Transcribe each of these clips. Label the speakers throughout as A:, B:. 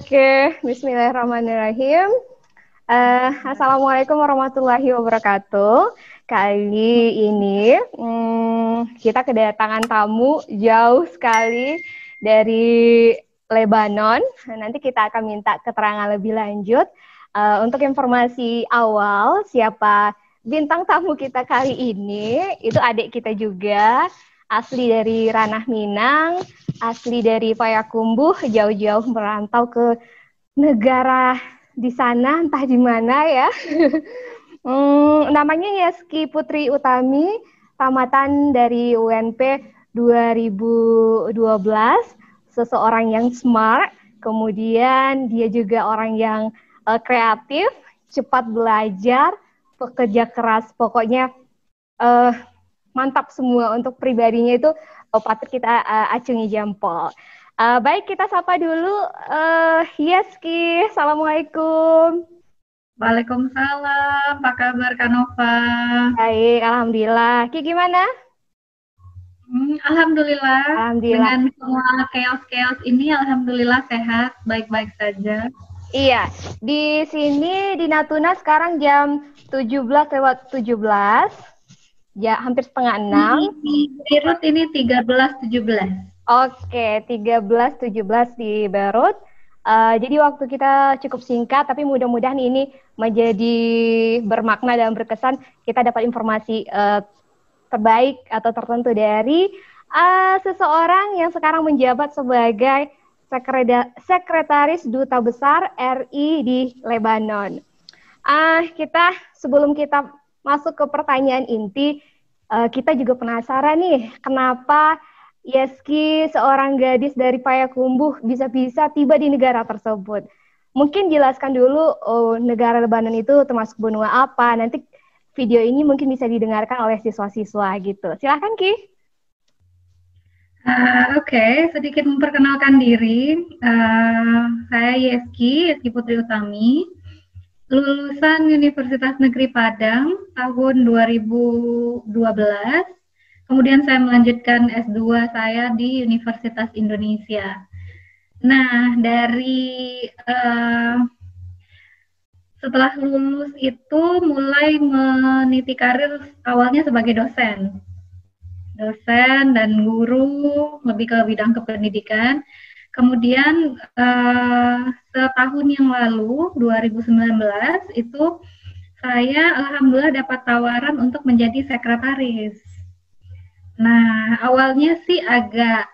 A: Oke, Bismillahirrahmanirrahim. Assalamualaikum warahmatullahi wabarakatuh. Kali ini kita kedatangan tamu jauh sekali dari Lebanon. Nanti kita akan minta keterangan lebih lanjut. Untuk informasi awal, siapa bintang tamu kita kali ini, itu adik kita juga, asli dari Ranah Minang, asli dari Payakumbuh, jauh-jauh merantau ke negara di sana, entah di mana ya. Namanya Yeski Putri Utami, tamatan dari UNP 2012, seseorang yang smart, kemudian dia juga orang yang kreatif, cepat belajar, pekerja keras, pokoknya mantap semua untuk pribadinya itu patut kita acungi jempol. Baik, kita sapa dulu Yeski. Assalamualaikum.
B: Waalaikumsalam, apa kabar Kak Nova?
A: Baik, alhamdulillah. Ki gimana?
B: Alhamdulillah,
A: Alhamdulillah.
B: dengan semua chaos-chaos ini, alhamdulillah sehat, baik-baik saja.
A: Iya, di sini di Natuna sekarang jam 17:17, ya hampir setengah 6.
B: Di Beirut ini 13.17.
A: Oke, 13:17 di Beirut. Jadi waktu kita cukup singkat, tapi mudah-mudahan ini menjadi bermakna dan berkesan. Kita dapat informasi terbaik atau tertentu dari seseorang yang sekarang menjabat sebagai Sekretaris Duta Besar RI di Lebanon. Sebelum kita masuk ke pertanyaan inti, kita juga penasaran nih, kenapa Yeski, seorang gadis dari Payakumbuh, bisa-bisa tiba di negara tersebut. Mungkin jelaskan dulu negara Lebanon itu termasuk benua apa. Nanti video ini mungkin bisa didengarkan oleh siswa-siswa gitu. Silahkan Ki.
B: Oke, sedikit memperkenalkan diri. Saya Yeski Putri Utami, lulusan Universitas Negeri Padang tahun 2012. Kemudian saya melanjutkan S2 saya di Universitas Indonesia. Nah, setelah lulus itu mulai meniti karir awalnya sebagai dosen dan guru, lebih ke bidang kependidikan. Kemudian setahun yang lalu, 2019, itu saya alhamdulillah dapat tawaran untuk menjadi sekretaris. Nah, awalnya sih agak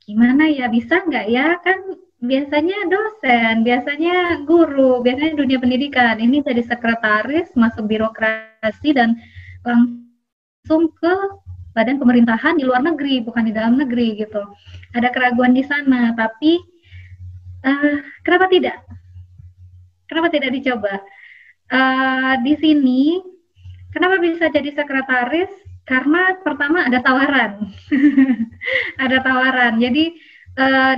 B: gimana ya, bisa nggak ya, kan biasanya dosen, biasanya guru, biasanya dunia pendidikan, ini jadi sekretaris, masuk birokrasi dan langsung ke badan pemerintahan di luar negeri, bukan di dalam negeri gitu. Ada keraguan di sana, tapi kenapa tidak? Kenapa tidak dicoba? Di sini, kenapa bisa jadi sekretaris? Karena pertama ada tawaran, ada tawaran. Jadi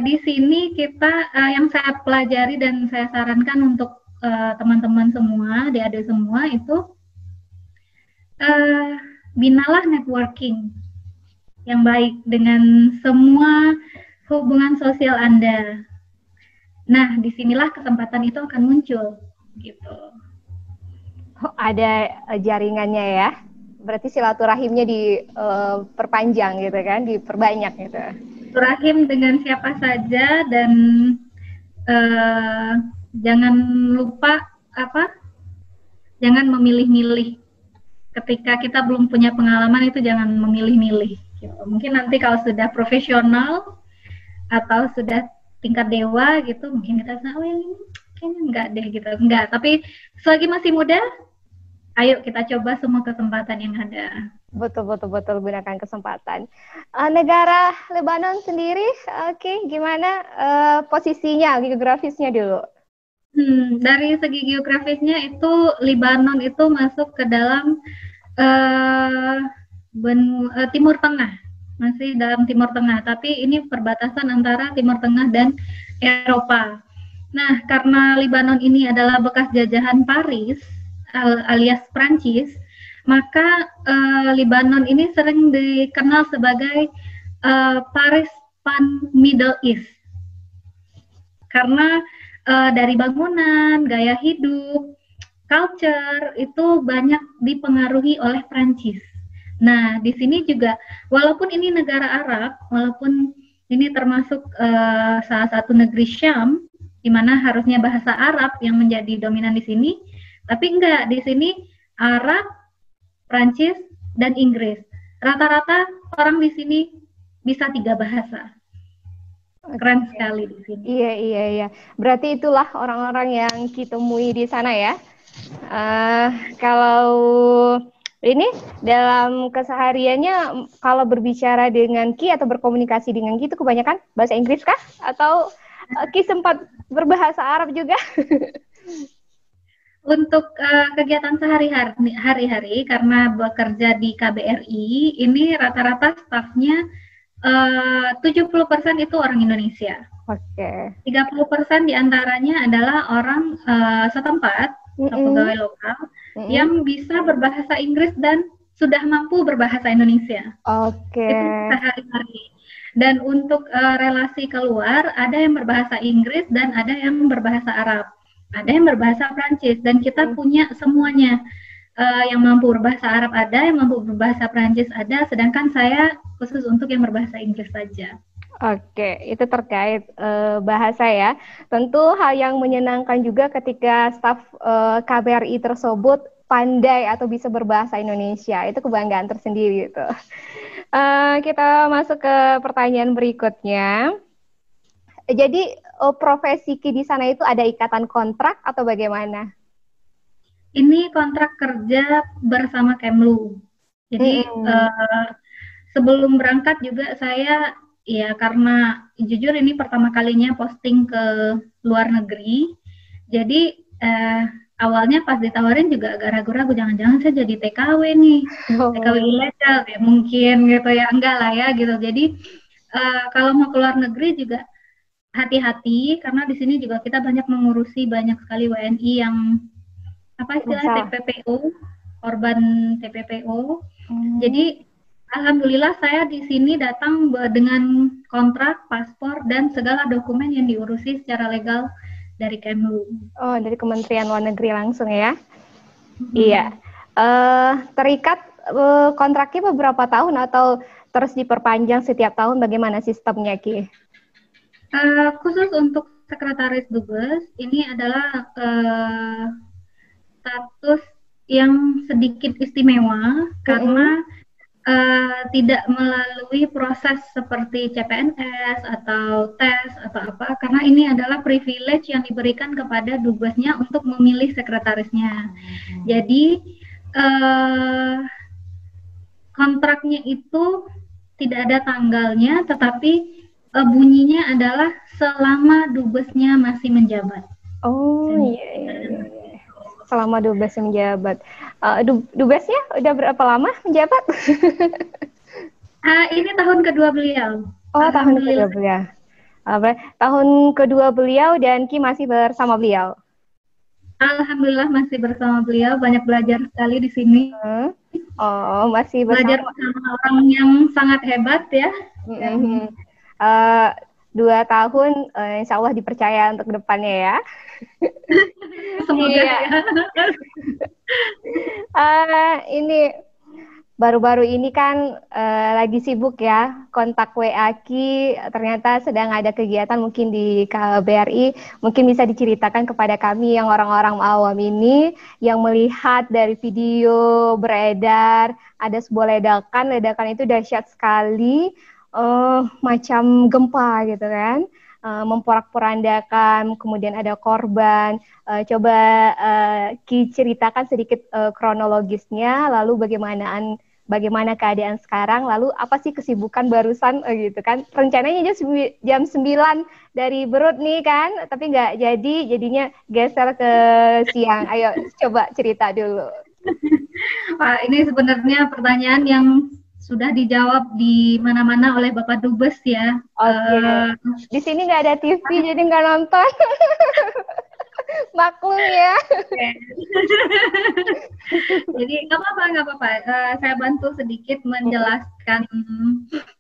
B: di sini kita yang saya pelajari dan saya sarankan untuk teman-teman semua, adik-adik semua itu binalah networking yang baik dengan semua hubungan sosial Anda. Nah, disinilah kesempatan itu akan muncul, gitu.
A: Ada jaringannya ya. Berarti silaturahimnya diperpanjang gitu kan, diperbanyak gitu.
B: Silaturahim dengan siapa saja dan jangan lupa jangan memilih-milih. Ketika kita belum punya pengalaman itu jangan memilih-milih. Gitu. Mungkin nanti kalau sudah profesional atau sudah tingkat dewa gitu, mungkin kita yang ini kayaknya enggak deh gitu. Enggak, tapi selagi masih muda, ayo kita coba semua kesempatan yang ada.
A: Betul gunakan kesempatan. Negara Lebanon sendiri, gimana posisinya, geografisnya dulu?
B: Dari segi geografisnya itu Lebanon itu masuk ke dalam Timur Tengah, masih dalam Timur Tengah, tapi ini perbatasan antara Timur Tengah dan Eropa. Nah, karena Lebanon ini adalah bekas jajahan Paris alias Prancis, maka Lebanon ini sering dikenal sebagai Paris Pan Middle East. Karena dari bangunan, gaya hidup, culture itu banyak dipengaruhi oleh Prancis. Nah, di sini juga walaupun ini negara Arab, walaupun ini termasuk salah satu negeri Syam, di mana harusnya bahasa Arab yang menjadi dominan di sini, tapi enggak, di sini Arab, Prancis, dan Inggris. Rata-rata orang di sini bisa 3 bahasa. Keren sekali di sini.
A: Iya, iya, iya. Berarti itulah orang-orang yang kita temui di sana ya. Kalau ini dalam kesehariannya, kalau berbicara dengan Ki atau berkomunikasi dengan Ki itu kebanyakan bahasa Inggris kah? Atau Ki sempat berbahasa Arab juga?
B: Untuk kegiatan sehari-hari, karena bekerja di KBRI, ini rata-rata stafnya 70% itu orang Indonesia.
A: Oke.
B: 30% diantaranya adalah orang setempat atau pegawai lokal yang bisa berbahasa Inggris dan sudah mampu berbahasa Indonesia.
A: Oke.
B: Itu sehari-hari. Dan untuk relasi keluar, ada yang berbahasa Inggris dan ada yang berbahasa Arab. Ada yang berbahasa Prancis, dan kita punya semuanya. Yang mampu berbahasa Arab ada, yang mampu berbahasa Prancis ada, sedangkan saya khusus untuk yang berbahasa Inggris saja.
A: Oke, itu terkait bahasa ya. Tentu hal yang menyenangkan juga ketika staf KBRI tersebut pandai atau bisa berbahasa Indonesia. Itu kebanggaan tersendiri gitu. Kita masuk ke pertanyaan berikutnya. Jadi profesi Ki di sana itu ada ikatan kontrak atau bagaimana?
B: Ini kontrak kerja bersama Kemlu. Jadi sebelum berangkat juga saya, ya karena jujur ini pertama kalinya posting ke luar negeri. Jadi awalnya pas ditawarin juga agak ragu-ragu, jangan-jangan saya jadi TKW nih, TKW ilegal ya mungkin gitu ya, enggak lah ya gitu. Jadi kalau mau ke luar negeri juga hati-hati, karena di sini juga kita banyak mengurusi banyak sekali WNI yang apa istilahnya TPPO, korban TPPO. Jadi alhamdulillah saya di sini datang dengan kontrak, paspor, dan segala dokumen yang diurusi secara legal dari Kemlu.
A: Oh, dari Kementerian Luar Negeri langsung ya? Iya. Terikat kontraknya beberapa tahun atau terus diperpanjang setiap tahun? Bagaimana sistemnya, Ki?
B: Khusus untuk Sekretaris Dubes, ini adalah status yang sedikit istimewa karena tidak melalui proses seperti CPNS atau tes atau apa, karena ini adalah privilege yang diberikan kepada dubesnya untuk memilih sekretarisnya. Jadi kontraknya itu tidak ada tanggalnya, tetapi bunyinya adalah selama dubesnya masih menjabat.
A: Oh iya. Selama dubes menjabat. Dubesnya udah berapa lama menjabat?
B: Ini tahun kedua beliau.
A: Oh, tahun kedua beliau. Tahun kedua beliau dan Ki masih bersama beliau.
B: Alhamdulillah masih bersama beliau, banyak belajar sekali di sini.
A: Oh, masih bersama.
B: Belajar bersama orang yang sangat hebat ya.
A: 2 tahun, insya Allah dipercaya untuk depannya ya.
B: Semoga ya.
A: Ini baru-baru ini kan lagi sibuk ya, kontak WA Ki, ternyata sedang ada kegiatan mungkin di KBRI, mungkin bisa diceritakan kepada kami yang orang-orang awam ini, yang melihat dari video beredar, ada sebuah ledakan itu dahsyat sekali, macam gempa gitu kan, memporak-porandakan, kemudian ada korban. Coba Ki ceritakan sedikit kronologisnya, lalu bagaimana keadaan sekarang, lalu apa sih kesibukan barusan gitu kan. Rencananya jam 9 dari Berut nih kan, tapi nggak jadi, jadinya geser ke siang. Ayo coba cerita dulu.
B: Pak, ini sebenarnya pertanyaan yang sudah dijawab di mana-mana oleh Bapak Dubes ya.
A: Oke. Di sini nggak ada TV, jadi nggak nonton. Maklum ya.
B: Jadi nggak apa-apa. Saya bantu sedikit menjelaskan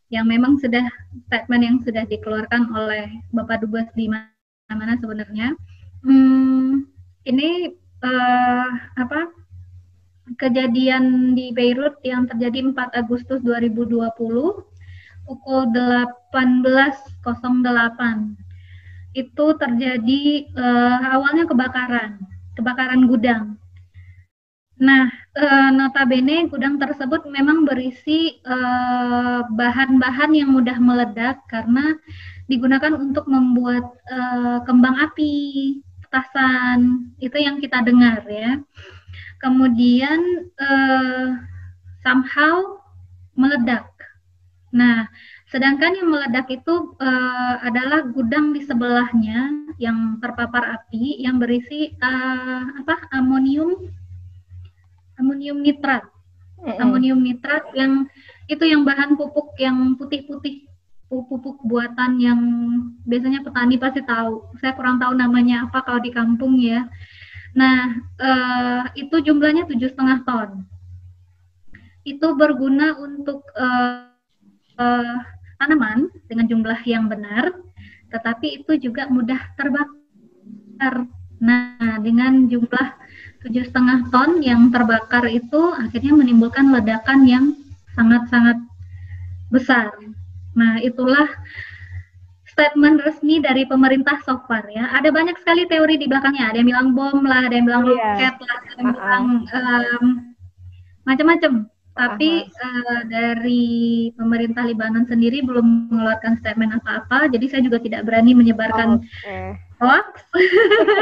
B: yang memang sudah statement yang sudah dikeluarkan oleh Bapak Dubes di mana sebenarnya. Ini kejadian di Beirut yang terjadi 4 Agustus 2020 pukul 18.08. Itu terjadi awalnya kebakaran gudang. Nah, notabene gudang tersebut memang berisi bahan-bahan yang mudah meledak karena digunakan untuk membuat kembang api, petasan, itu yang kita dengar ya. Kemudian somehow meledak. Nah, sedangkan yang meledak itu adalah gudang di sebelahnya yang terpapar api yang berisi amonium nitrat. Amonium nitrat yang itu yang bahan pupuk yang putih-putih, pupuk buatan yang biasanya petani pasti tahu. Saya kurang tahu namanya apa kalau di kampung ya. Nah, itu jumlahnya 7,5 ton. Itu berguna untuk tanaman dengan jumlah yang benar, tetapi itu juga mudah terbakar. Nah, dengan jumlah 7,5 ton yang terbakar itu akhirnya menimbulkan ledakan yang sangat-sangat besar. Nah, itulah statement resmi dari pemerintah so far ya. Ada banyak sekali teori di belakangnya. Ada yang bilang bom lah, ada yang bilang roket lah, ada yang bilang macam-macam. Tapi dari pemerintah Libanon sendiri belum mengeluarkan statement apa-apa. Jadi saya juga tidak berani menyebarkan hoax.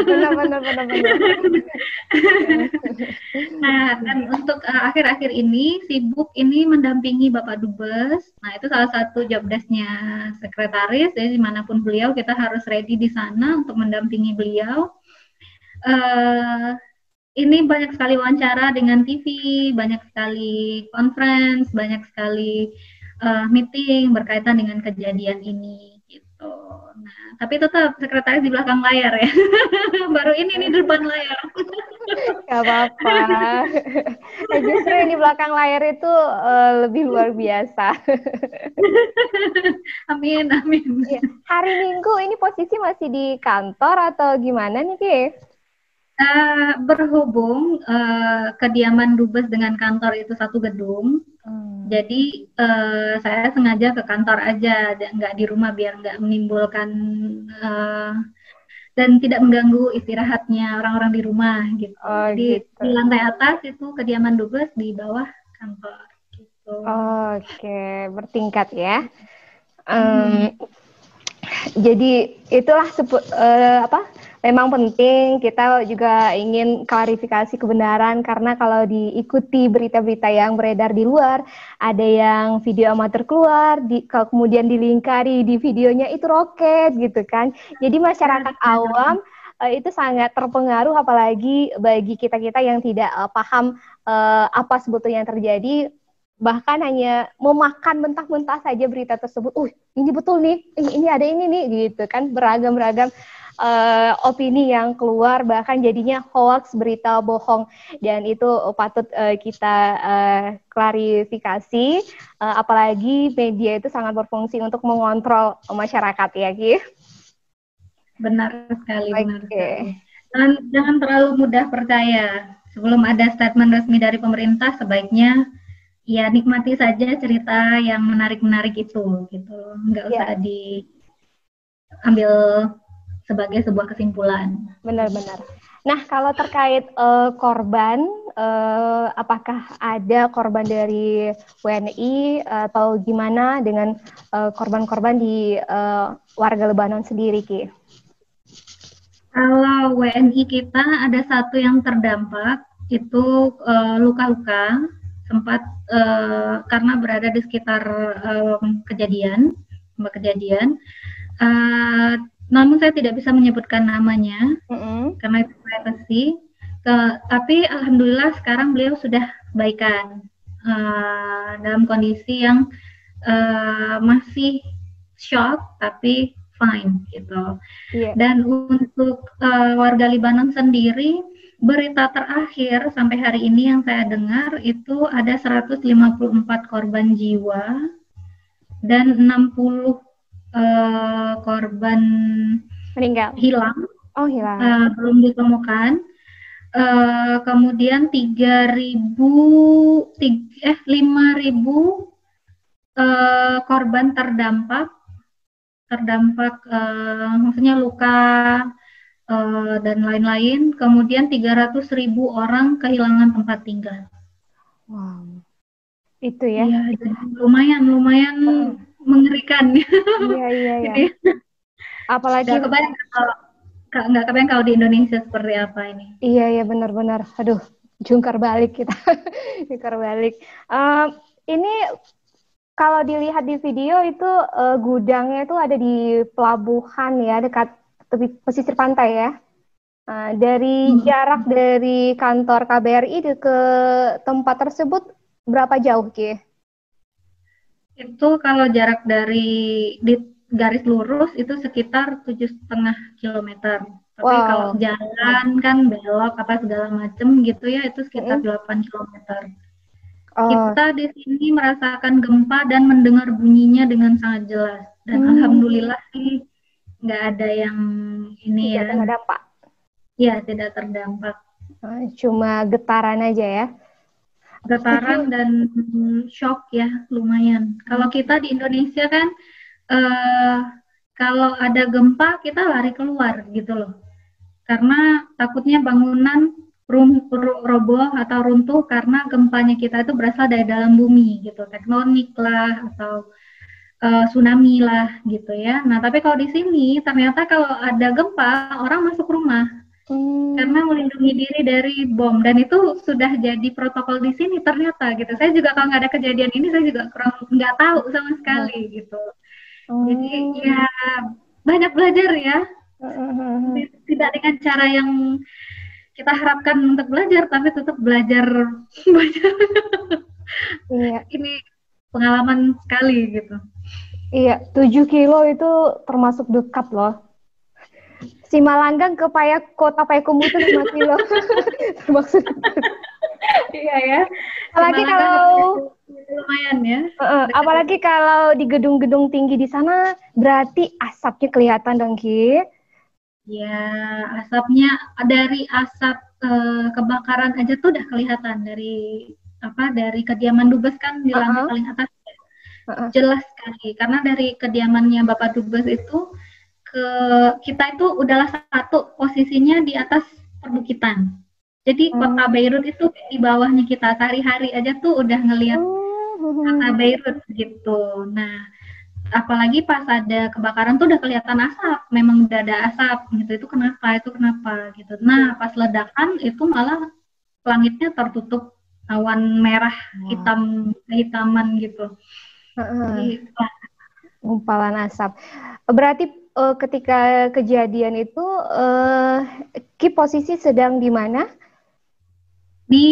A: Benar.
B: Nah, dan untuk akhir-akhir ini sibuk ini mendampingi Bapak Dubes. Nah, itu salah satu job desk-nya sekretaris. Jadi dimanapun beliau kita harus ready di sana untuk mendampingi beliau. Ini banyak sekali wawancara dengan TV, banyak sekali conference, banyak sekali meeting berkaitan dengan kejadian ini gitu. Nah, tapi tetap sekretaris di belakang layar ya. Baru ini di depan layar.
A: Gak apa-apa. Justru yang di belakang layar itu lebih luar biasa.
B: Amin.
A: Ya. Hari Minggu ini posisi masih di kantor atau gimana nih, Ki?
B: Berhubung kediaman Dubes dengan kantor itu satu gedung, jadi saya sengaja ke kantor aja, nggak di rumah biar nggak menimbulkan dan tidak mengganggu istirahatnya orang-orang di rumah gitu. Jadi di lantai atas itu kediaman Dubes, di bawah kantor. Gitu.
A: Oke, bertingkat ya. Jadi itulah memang penting kita juga ingin klarifikasi kebenaran karena kalau diikuti berita-berita yang beredar di luar, ada yang video amatir keluar, kemudian dilingkari di videonya itu roket gitu kan. Jadi masyarakat awam itu sangat terpengaruh, apalagi bagi kita-kita yang tidak paham apa sebetulnya yang terjadi. Bahkan hanya memakan mentah-mentah saja berita tersebut. Ini betul nih, ini ada ini nih, gitu kan, beragam-ragam opini yang keluar, bahkan jadinya hoax, berita bohong, dan itu patut kita klarifikasi. Apalagi media itu sangat berfungsi untuk mengontrol masyarakat ya, Ki.
B: Benar sekali, benar sekali. Dan jangan terlalu mudah percaya. Sebelum ada statement resmi dari pemerintah, sebaiknya ya nikmati saja cerita yang menarik-menarik itu, gitu. Nggak usah diambil sebagai sebuah kesimpulan.
A: Benar-benar. Nah, kalau terkait korban, apakah ada korban dari WNI atau gimana dengan korban-korban di warga Lebanon sendiri, Ki?
B: Kalau WNI kita ada satu yang terdampak, itu luka-luka, sempat karena berada di sekitar kejadian. Namun saya tidak bisa menyebutkan namanya karena itu privacy. Tapi alhamdulillah sekarang beliau sudah baikan dalam kondisi yang masih shock tapi fine gitu. Dan untuk warga Libanon sendiri, berita terakhir sampai hari ini yang saya dengar itu ada 154 korban jiwa dan 60 korban
A: Meninggal.
B: hilang,
A: Oh, hilang.
B: belum ditemukan. Kemudian 5.000 korban terdampak maksudnya luka dan lain-lain. Kemudian 300.000 orang kehilangan tempat tinggal.
A: Wow. Itu ya.
B: Iya, jadi lumayan mengerikan.
A: Iya, iya, iya.
B: Jadi
A: Apalagi
B: nggak kebayang kalau di Indonesia seperti apa ini.
A: iya, iya, benar-benar. Aduh, jungkar balik kita. Jungkar balik. Eh, ini kalau dilihat di video itu gudangnya itu ada di pelabuhan ya, dekat tepi pesisir pantai ya. Dari
B: Hmm.
A: jarak dari kantor KBRI ke tempat tersebut berapa jauh, Ki?
B: Itu kalau jarak dari di garis lurus itu sekitar 7,5 kilometer. Tapi kalau
A: Wow.
B: jalan kan belok apa segala macem gitu ya itu sekitar
A: Mm-mm.
B: 8 kilometer.
A: Oh,
B: Kita di sini merasakan gempa dan mendengar bunyinya dengan sangat jelas. Dan
A: hmm,
B: alhamdulillah sih nggak ada yang ini
A: tidak
B: ya,
A: kena dampak.
B: ya tidak terdampak.
A: Cuma getaran aja ya.
B: Getaran
A: Tujuh.
B: dan shock ya lumayan. Kalau kita di Indonesia kan eh, kalau ada gempa kita lari keluar gitu loh. Karena takutnya bangunan roboh atau runtuh karena gempanya kita itu berasal dari dalam bumi gitu, tektonik lah atau tsunami lah gitu ya. Nah, tapi kalau di sini ternyata kalau ada gempa orang masuk rumah
A: Hmm,
B: karena melindungi diri dari bom dan itu sudah jadi protokol di sini ternyata gitu. Saya juga kalau nggak ada kejadian ini saya juga kurang nggak tahu sama sekali gitu. Jadi
A: hmm,
B: ya banyak belajar ya,
A: hmm.
B: tidak dengan cara yang kita harapkan untuk belajar, tapi tetap belajar belajar
A: Iya,
B: ini pengalaman sekali gitu.
A: iya. 7 kilo itu termasuk dekat loh. Simalanggang ke Kota Payakumbuh itu 5 kilo. Termasuk dekat.
B: Iya ya, si
A: Apalagi
B: Malaka
A: kalau
B: lumayan ya.
A: apalagi kalau di gedung-gedung tinggi di sana berarti asapnya kelihatan dong, Ki.
B: Ya, asapnya dari asap kebakaran aja tuh udah kelihatan dari dari kediaman dubes kan di lantai
A: Heeh,
B: paling atas
A: heeh.
B: jelas sekali karena dari kediamannya Bapak Dubes itu ke kita itu udahlah satu posisinya di atas perbukitan. Jadi kota
A: Hmm.
B: Beirut itu di bawahnya kita sehari-hari aja tuh udah ngelihat kota
A: Hmm.
B: Beirut gitu. Nah, apalagi pas ada kebakaran tuh udah kelihatan asap, memang udah ada asap gitu. Itu kenapa gitu. Nah, pas ledakan itu malah langitnya tertutup awan merah
A: Wah,
B: hitam kehitaman gitu.
A: heeh.
B: Jadi
A: Gumpalan asap. Berarti ketika kejadian itu Ki posisi sedang di mana?
B: di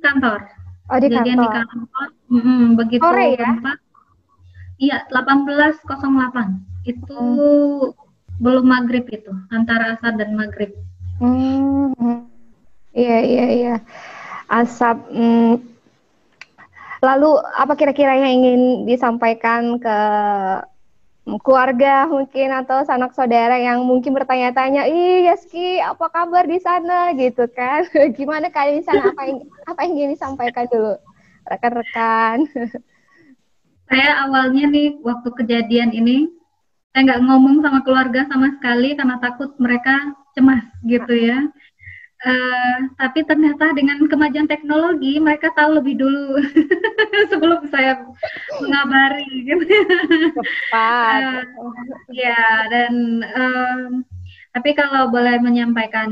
B: kantor,
A: Oh, di
B: kejadian di
A: kantor.
B: kantor, begitu
A: Sore ya?
B: gempa, iya 18.08 itu
A: Hmm.
B: belum maghrib itu, antara asar dan maghrib.
A: Hmm. Iya, iya, iya. Asap. Lalu apa kira-kira yang ingin disampaikan ke keluarga mungkin atau sanak saudara yang mungkin bertanya-tanya, ih Yaski, apa kabar di sana gitu kan? Gimana kalian di sana? Apa yang ingin disampaikan dulu rekan-rekan?
B: Saya awalnya nih waktu kejadian ini saya nggak ngomong sama keluarga sama sekali karena takut mereka cemas gitu ya. Tapi ternyata dengan kemajuan teknologi mereka tahu lebih dulu sebelum saya mengabari gitu.
A: Cepat.
B: Uh, ya dan tapi kalau boleh menyampaikan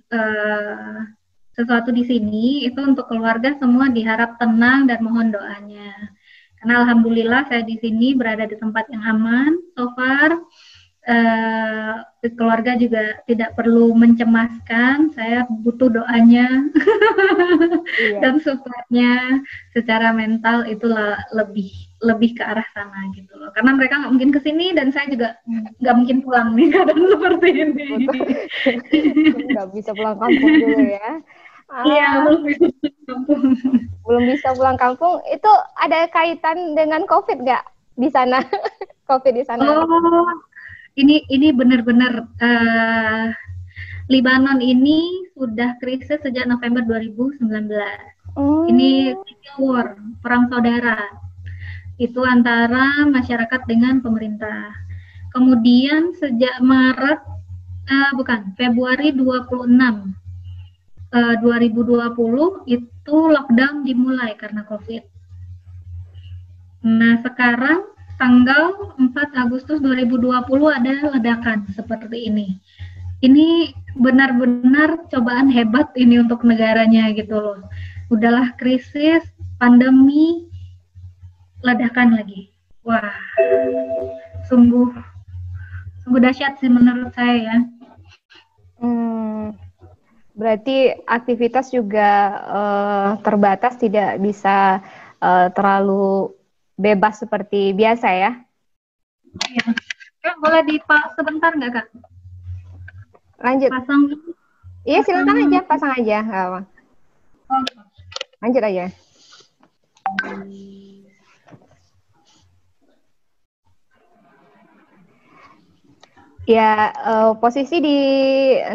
B: uh, sesuatu di sini itu untuk keluarga semua diharap tenang dan mohon doanya. Karena alhamdulillah saya di sini berada di tempat yang aman so far. Keluarga juga tidak perlu mencemaskan. Saya butuh doanya
A: Iya.
B: dan supportnya secara mental itulah lebih lebih ke arah sana gitu loh. Karena mereka nggak mungkin kesini dan saya juga nggak mungkin pulang nih keadaan seperti ini.
A: Betul. Nggak bisa pulang kampung dulu ya.
B: Iya,
A: Ah,
B: belum bisa kampung.
A: belum bisa pulang kampung. Itu ada kaitan dengan COVID nggak di sana? COVID di sana.
B: Oh, Ini benar-benar Lebanon ini sudah krisis sejak November 2019. Ini civil war, perang saudara. Itu antara masyarakat dengan pemerintah. Kemudian sejak Februari 26 2020 itu lockdown dimulai karena COVID. Nah, sekarang tanggal 4 Agustus 2020 ada ledakan seperti ini. Ini benar-benar cobaan hebat ini untuk negaranya gitu loh. Udahlah krisis, pandemi, ledakan lagi. Wah, sungguh dahsyat sih menurut saya ya.
A: Berarti aktivitas juga terbatas, tidak bisa terlalu bebas seperti biasa ya?
B: Iya. Kak, boleh sebentar nggak Kak?
A: Lanjut. Iya, silakan aja, pasang aja. Lanjut aja. Ya, posisi di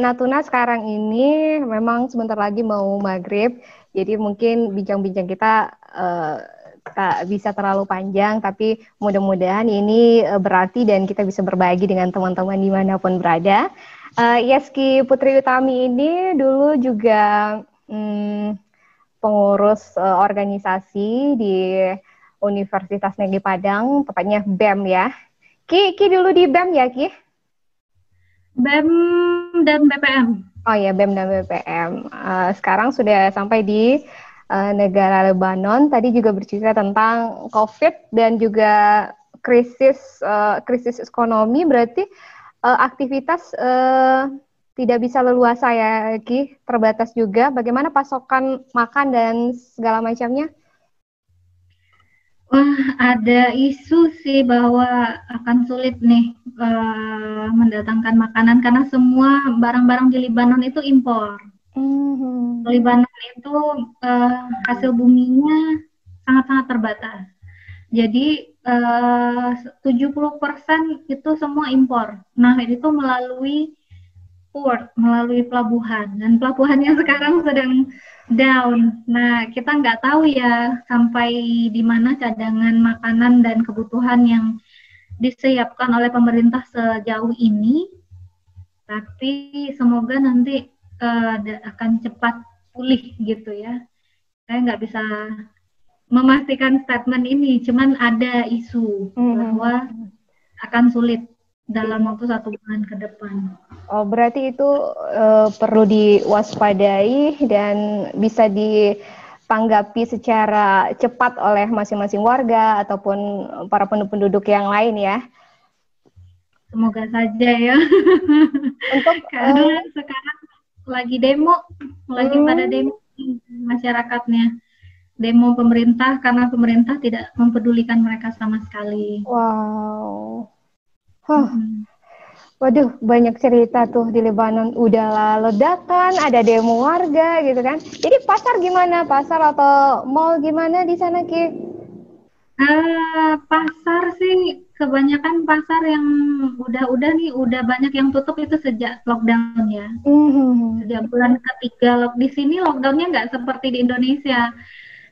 A: Natuna sekarang ini memang sebentar lagi mau maghrib, jadi mungkin bincang-bincang kita tak bisa terlalu panjang, tapi mudah-mudahan ini berarti dan kita bisa berbagi dengan teman-teman dimanapun berada. Yeski Putri Utami ini dulu juga pengurus organisasi di Universitas Negeri Padang, tepatnya BEM ya. Ki dulu di BEM ya, Ki?
B: BEM dan BPM.
A: Oh ya, BEM dan BPM. Sekarang sudah sampai di negara Lebanon. Tadi juga bercerita tentang COVID dan juga krisis ekonomi. Berarti aktivitas tidak bisa leluasa ya, Ki. Terbatas juga. Bagaimana pasokan makan dan segala macamnya?
B: Wah, ada isu sih bahwa akan sulit nih mendatangkan makanan karena semua barang-barang di Lebanon itu impor. Lebanon itu hasil buminya sangat-sangat terbatas. Jadi 70% itu semua impor. Nah, itu melalui port, melalui pelabuhan. Dan pelabuhannya sekarang sedang down. Nah, kita nggak tahu ya sampai di mana cadangan makanan dan kebutuhan yang disiapkan oleh pemerintah sejauh ini. Tapi semoga nanti akan cepat pulih gitu ya. Saya nggak bisa memastikan statement ini, cuman ada isu bahwa akan sulit dalam waktu 1 bulan ke depan.
A: Oh, berarti itu perlu diwaspadai dan bisa ditanggapi secara cepat oleh masing-masing warga ataupun para penduduk yang lain ya.
B: Semoga saja ya. Karena sekarang lagi demo, pada demo masyarakatnya. Demo pemerintah karena pemerintah tidak mempedulikan mereka sama sekali.
A: Wow. Waduh, banyak cerita tuh di Lebanon. Udahlah ledakan, ada demo warga gitu kan. Jadi pasar gimana? Pasar atau mall gimana di sana, Ki?
B: Pasar sih kebanyakan pasar yang udah banyak yang tutup itu sejak lockdown ya. Sejak bulan ketiga di sini lockdownnya nggak seperti di Indonesia.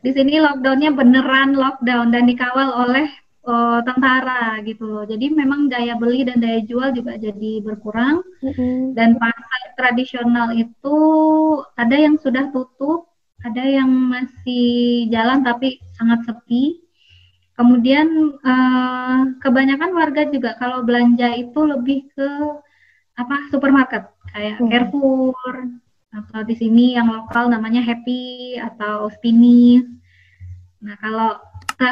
B: Di sini lockdownnya beneran lockdown dan dikawal oleh tentara gitu loh. Jadi memang daya beli dan daya jual juga jadi berkurang. Dan pasar tradisional itu ada yang sudah tutup, ada yang masih jalan tapi sangat sepi. Kemudian kebanyakan warga juga kalau belanja itu lebih ke supermarket kayak Carrefour atau di sini yang lokal namanya Happy atau Spinneys. Nah, kalau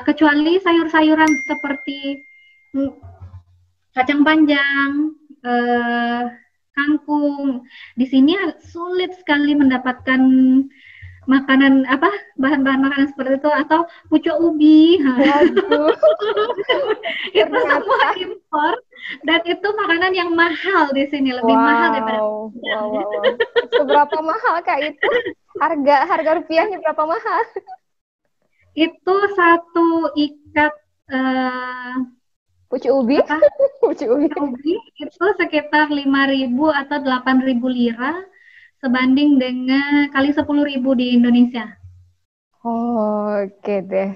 B: kecuali sayur-sayuran seperti kacang panjang, kangkung, di sini sulit sekali mendapatkan bahan-bahan makanan seperti itu atau pucuk ubi. Itu semua impor dan itu makanan yang mahal di sini, lebih mahal daripada
A: Seberapa mahal Kak itu? Harga rupiahnya berapa mahal?
B: Itu satu ikat
A: Pucuk ubi?
B: Apa?
A: Pucuk ubi.
B: Ubi itu sekitar 5.000 atau 8.000 lira sebanding dengan kali 10.000 di Indonesia.
A: Oh, oke deh.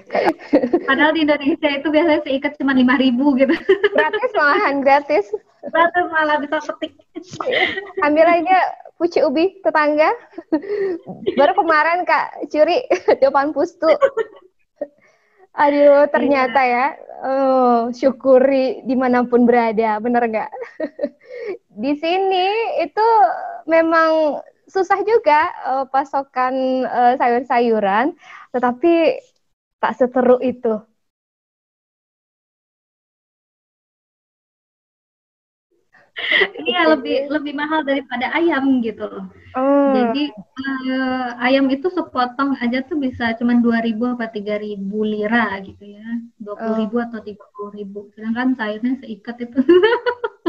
B: Padahal di Indonesia itu biasanya seikat cuma 5.000 gitu.
A: Gratis, malahan gratis.
B: Terus malah bisa petik.
A: Ambil aja pucuk ubi tetangga. Baru kemarin Kak curi depan pustu. Aduh, ternyata
B: Iya.
A: ya, syukuri dimanapun berada, bener nggak? Di sini itu memang susah juga pasokan sayur-sayuran, tetapi tak seteruk itu.
B: Iya,
A: Oke
B: lebih
A: deh.
B: lebih mahal daripada ayam gitu loh.
A: Hmm,
B: Jadi ayam itu sepotong aja tuh bisa cuma 2.000 apa 3.000 lira gitu ya. 20.000
A: oh,
B: atau 30.000. Sedangkan sayurnya seikat itu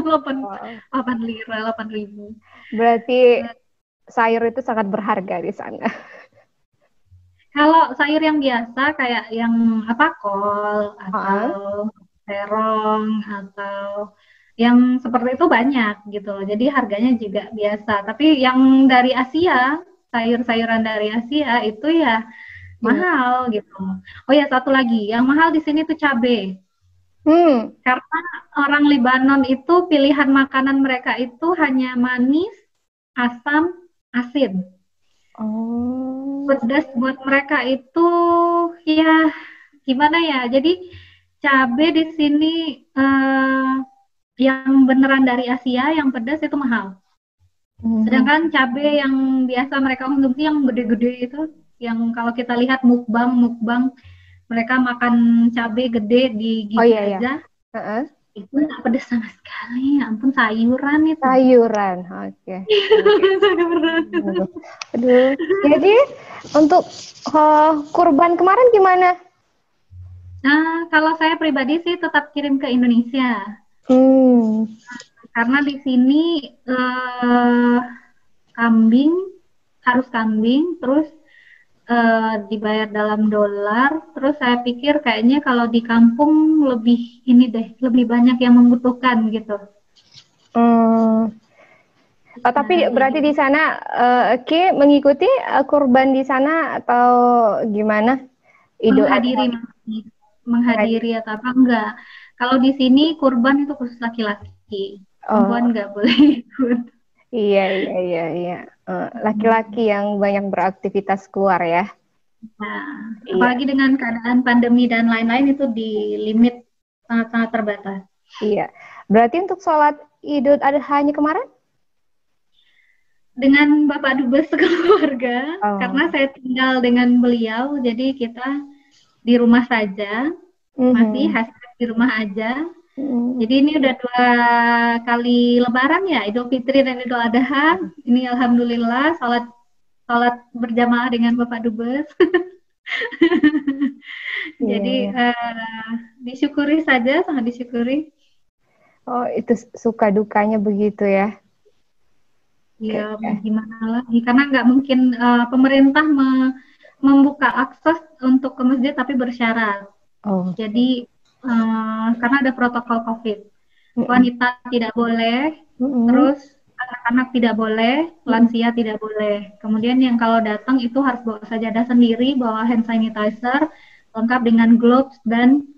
B: 8,
A: wow.
B: 8 lira, 8.000.
A: Berarti sayur itu sangat berharga di sana.
B: Kalau sayur yang biasa kayak yang apa kol atau
A: Ah,
B: terong atau yang seperti itu banyak gitu loh. Jadi harganya juga biasa. Tapi yang dari Asia, sayur-sayuran dari Asia itu ya
A: gimana?
B: mahal gitu. Oh ya satu lagi, yang mahal di sini tuh cabe.
A: Hmm.
B: Karena orang Libanon itu pilihan makanan mereka itu hanya manis, asam, asin.
A: Oh.
B: Pedas buat mereka itu ya gimana ya? Jadi cabe di sini eh, yang beneran dari Asia yang pedas itu mahal.
A: Mhm.
B: Sedangkan cabe yang biasa mereka konsumsi yang gede-gede itu, yang kalau kita lihat mukbang mereka makan cabe gede di
A: Oh
B: gigi
A: iya ya.
B: aja,
A: Heeh.
B: itu nggak pedas sama sekali. Ya ampun sayuran itu.
A: Sayuran, oke. Oke.
B: Sayuran.
A: Aduh. Aduh. Jadi untuk kurban kemarin gimana?
B: Nah, kalau saya pribadi sih tetap kirim ke Indonesia.
A: Hmm.
B: Karena di sini eh, kambing harus kambing, terus dibayar dalam dolar. Terus saya pikir kayaknya kalau di kampung lebih ini deh, lebih banyak yang membutuhkan gitu.
A: Hmm. Oh, tapi
B: Nah, jadi
A: berarti di sana Ki mengikuti kurban di sana atau gimana? Idul Adha
B: menghadiri
A: menghadiri.
B: menghadiri atau apa enggak. Kalau di sini kurban itu khusus laki-laki, perempuan
A: Oh,
B: enggak boleh ikut.
A: iya iya iya iya. Laki-laki
B: Hmm.
A: yang banyak beraktivitas keluar ya.
B: Nah,
A: Iya,
B: apalagi dengan keadaan pandemi dan lain-lain itu di limit sangat-sangat terbatas.
A: iya. Berarti untuk sholat Idul Adha-nya kemarin?
B: Dengan Bapak Dubes sekeluarga, karena
A: Oh.
B: saya tinggal dengan beliau, jadi kita di rumah saja, masih
A: Mhm.
B: hashtag di rumah aja.
A: Mhm.
B: Jadi ini udah 2 kali Lebaran ya, Idul Fitri dan Idul Adha. Ini alhamdulillah salat salat berjamaah dengan Bapak Dubes.
A: Iya,
B: Jadi
A: iya.
B: disyukuri saja, sangat disyukuri.
A: Oh, itu suka dukanya begitu ya.
B: Ya
A: Oke.
B: mau gimana lagi, karena nggak mungkin pemerintah membuka akses untuk ke masjid tapi bersyarat.
A: Oh.
B: Jadi karena ada protokol COVID,
A: Mm-mm.
B: wanita tidak boleh,
A: Mm-mm.
B: terus anak-anak tidak boleh,
A: Mm-mm.
B: lansia tidak boleh. Kemudian yang kalau datang itu harus bawa sajadah sendiri, bawa hand sanitizer, lengkap dengan gloves dan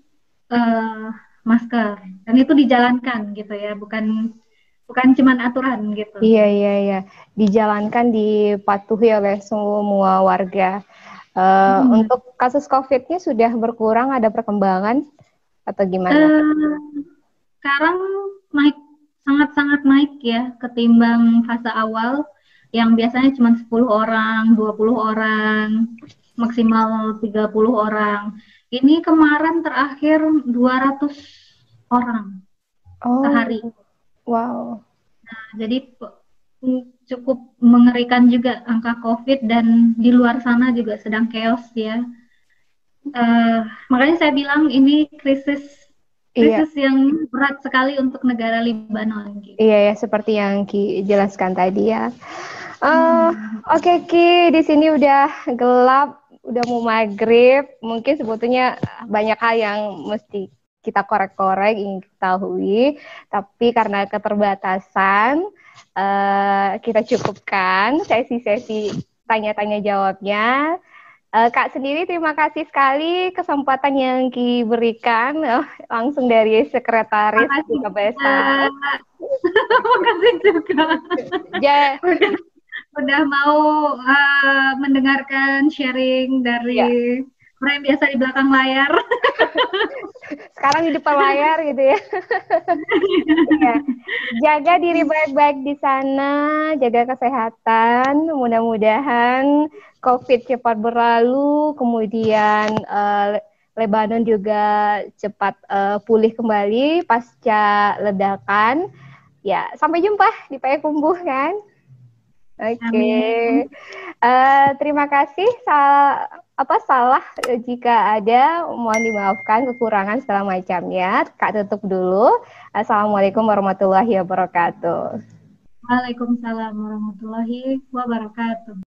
B: eh, masker. Dan itu dijalankan gitu ya, bukan bukan cuman aturan gitu.
A: Iya, iya, iya. Dijalankan, dipatuhi oleh semua warga.
B: Mm-mm.
A: Untuk kasus COVID-nya sudah berkurang, ada perkembangan atau gimana?
B: Eh, Sekarang naik sangat-sangat naik ya ketimbang fase awal yang biasanya cuma 10 orang, 20 orang, maksimal 30 orang. Ini kemarin terakhir 200 orang
A: Oh,
B: sehari.
A: wow.
B: Jadi cukup mengerikan juga angka COVID dan di luar sana juga sedang chaos ya. Eh, Makanya saya bilang ini krisis
A: Iya,
B: krisis yang berat sekali untuk negara Libanon gitu.
A: iya ya, seperti yang Ki jelaskan tadi ya. Eh,
B: Hmm.
A: oke Ki, di sini udah gelap, udah mau maghrib. Mungkin sebetulnya banyak hal yang mesti kita korek-korek, ingin ketahui, tapi karena keterbatasan, kita cukupkan sesi-sesi tanya-tanya jawabnya. Kak sendiri terima kasih sekali kesempatan yang diberikan langsung dari Sekretaris
B: Makasih
A: Duta
B: juga.
A: Besar.
B: Makasih juga.
A: Ja,
B: Udah mau mendengarkan sharing
A: ya,
B: dari orang yang biasa di belakang layar.
A: sekarang di depan layar gitu ya. Ya. Jaga diri baik-baik di sana, jaga kesehatan. Mudah-mudahan COVID cepat berlalu, kemudian Lebanon juga cepat pulih kembali pasca ledakan. Ya, sampai jumpa di Payakumbuh kan. Oke.
B: Amin.
A: Terima kasih. Salah jika ada, mohon dimaafkan kekurangan segala macamnya. Kak tutup dulu. Assalamualaikum warahmatullahi wabarakatuh.
B: Waalaikumsalam warahmatullahi wabarakatuh.